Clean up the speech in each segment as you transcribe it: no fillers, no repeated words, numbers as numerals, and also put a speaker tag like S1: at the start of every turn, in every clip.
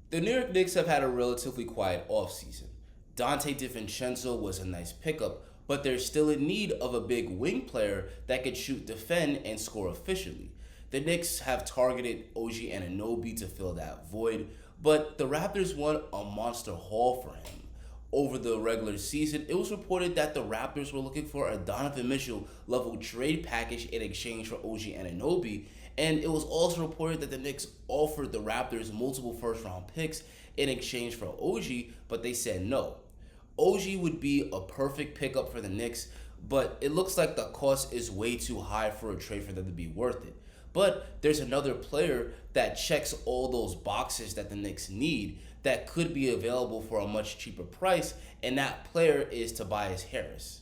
S1: The New York Knicks have had a relatively quiet offseason. Dante DiVincenzo was a nice pickup, but they're still in need of a big wing player that could shoot, defend, and score efficiently. The Knicks have targeted OG Anunoby to fill that void, but the Raptors want a monster haul for him. Over the regular season, it was reported that the Raptors were looking for a Donovan Mitchell level trade package in exchange for OG Anunoby, and it was also reported that the Knicks offered the Raptors multiple first round picks in exchange for OG, but they said no. OG would be a perfect pickup for the Knicks, but it looks like the cost is way too high for a trade for them to be worth it. But there's another player that checks all those boxes that the Knicks need that could be available for a much cheaper price, and that player is Tobias Harris.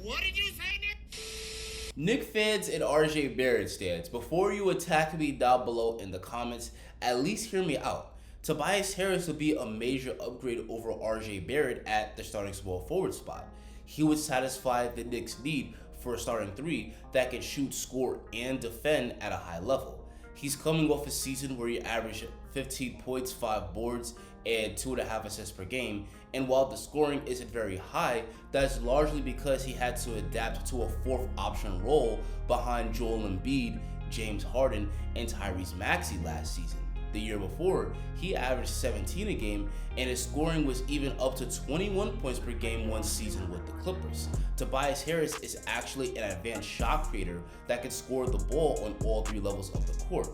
S2: What did you say, Nick?
S1: Knick fans and RJ Barrett stands, before you attack me down below in the comments, at least hear me out. Tobias Harris would be a major upgrade over RJ Barrett at the starting small forward spot. He would satisfy the Knicks' need for a starting three that can shoot, score, and defend at a high level. He's coming off a season where he averaged 15 points, 5 boards, and 2.5 assists per game, and while the scoring isn't very high, that's largely because he had to adapt to a fourth option role behind Joel Embiid, James Harden, and Tyrese Maxey last season. The year before, he averaged 17 a game, and his scoring was even up to 21 points per game one season with the Clippers. Tobias Harris is actually an advanced shot creator that can score the ball on all 3 levels of the court.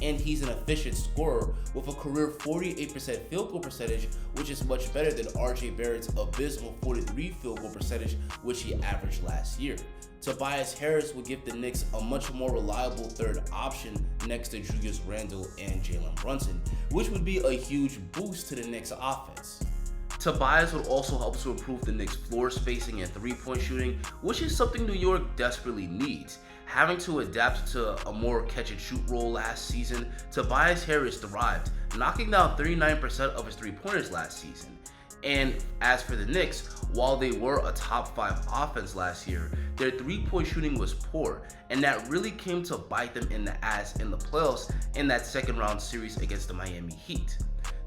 S1: And he's an efficient scorer with a career 48% field goal percentage, which is much better than RJ Barrett's abysmal 43 field goal percentage, which he averaged last year. Tobias Harris would give the Knicks a much more reliable third option next to Julius Randle and Jalen Brunson, which would be a huge boost to the Knicks offense. Tobias would also help to improve the Knicks' floor spacing and three-point shooting, which is something New York desperately needs. Having to adapt to a more catch-and-shoot role last season, Tobias Harris thrived, knocking down 39% of his three-pointers last season. And as for the Knicks, while they were a top 5 offense last year, their three-point shooting was poor, and that really came to bite them in the ass in the playoffs in that second round series against the Miami Heat.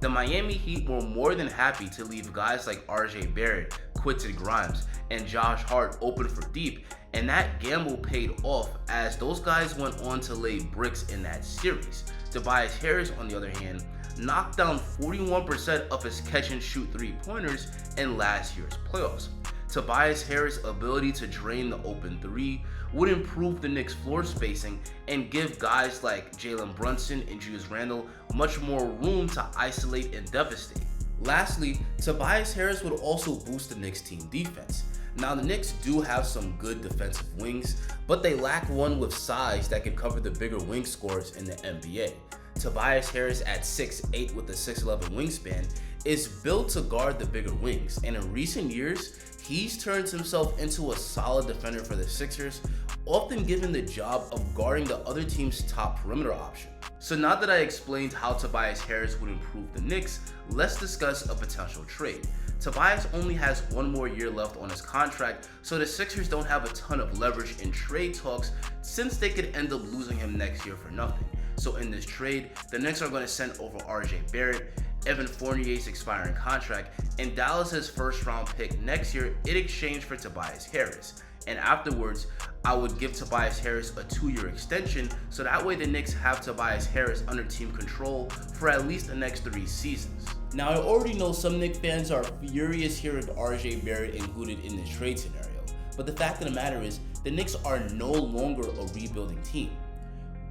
S1: The Miami Heat were more than happy to leave guys like RJ Barrett, Quentin Grimes, and Josh Hart open for deep, and that gamble paid off as those guys went on to lay bricks in that series. Tobias Harris, on the other hand, knocked down 41% of his catch-and-shoot three-pointers in last year's playoffs. Tobias Harris' ability to drain the open three would improve the Knicks' floor spacing and give guys like Jalen Brunson and Julius Randle much more room to isolate and devastate. Lastly, Tobias Harris would also boost the Knicks' team defense. Now, the Knicks do have some good defensive wings, but they lack one with size that can cover the bigger wing scores in the NBA. Tobias Harris at 6'8" with a 6'11" wingspan is built to guard the bigger wings, and in recent years, he's turned himself into a solid defender for the Sixers, often given the job of guarding the other team's top perimeter option. So now that I explained how Tobias Harris would improve the Knicks, let's discuss a potential trade. Tobias only has 1 more year left on his contract, so the Sixers don't have a ton of leverage in trade talks since they could end up losing him next year for nothing. So in this trade, the Knicks are going to send over RJ Barrett, Evan Fournier's expiring contract, and Dallas's first round pick next year in exchange for Tobias Harris. And afterwards, I would give Tobias Harris a 2-year extension, so that way the Knicks have Tobias Harris under team control for at least the next 3 seasons. Now, I already know some Knicks fans are furious hearing RJ Barrett included in this trade scenario, but the fact of the matter is, the Knicks are no longer a rebuilding team.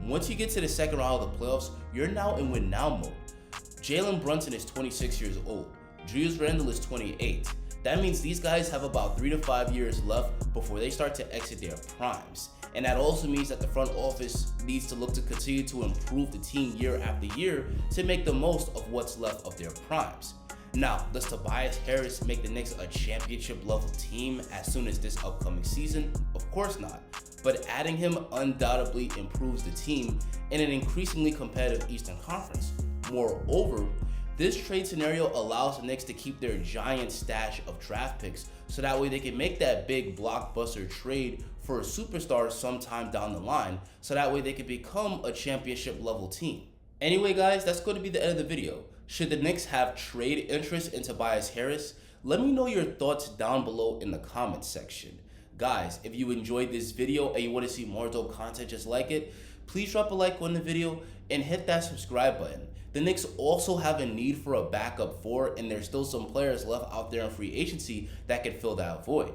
S1: Once you get to the second round of the playoffs, you're now in win-now mode. Jalen Brunson is 26 years old. Julius Randle is 28. That means these guys have about 3 to 5 years left before they start to exit their primes. And that also means that the front office needs to look to continue to improve the team year after year to make the most of what's left of their primes. Now, does Tobias Harris make the Knicks a championship level team as soon as this upcoming season? Of course not. But adding him undoubtedly improves the team in an increasingly competitive Eastern Conference. Moreover, this trade scenario allows the Knicks to keep their giant stash of draft picks so that way they can make that big blockbuster trade for a superstar sometime down the line, so that way they can become a championship level team. Anyway guys, that's going to be the end of the video. Should the Knicks have trade interest in Tobias Harris? Let me know your thoughts down below in the comments section. Guys, if you enjoyed this video and you want to see more dope content just like it, please drop a like on the video and hit that subscribe button. The Knicks also have a need for a backup four, and there's still some players left out there in free agency that can fill that void.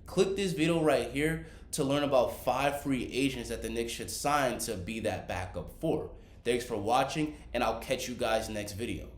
S1: Click this video right here to learn about 5 free agents that the Knicks should sign to be that backup four. Thanks for watching, and I'll catch you guys next video.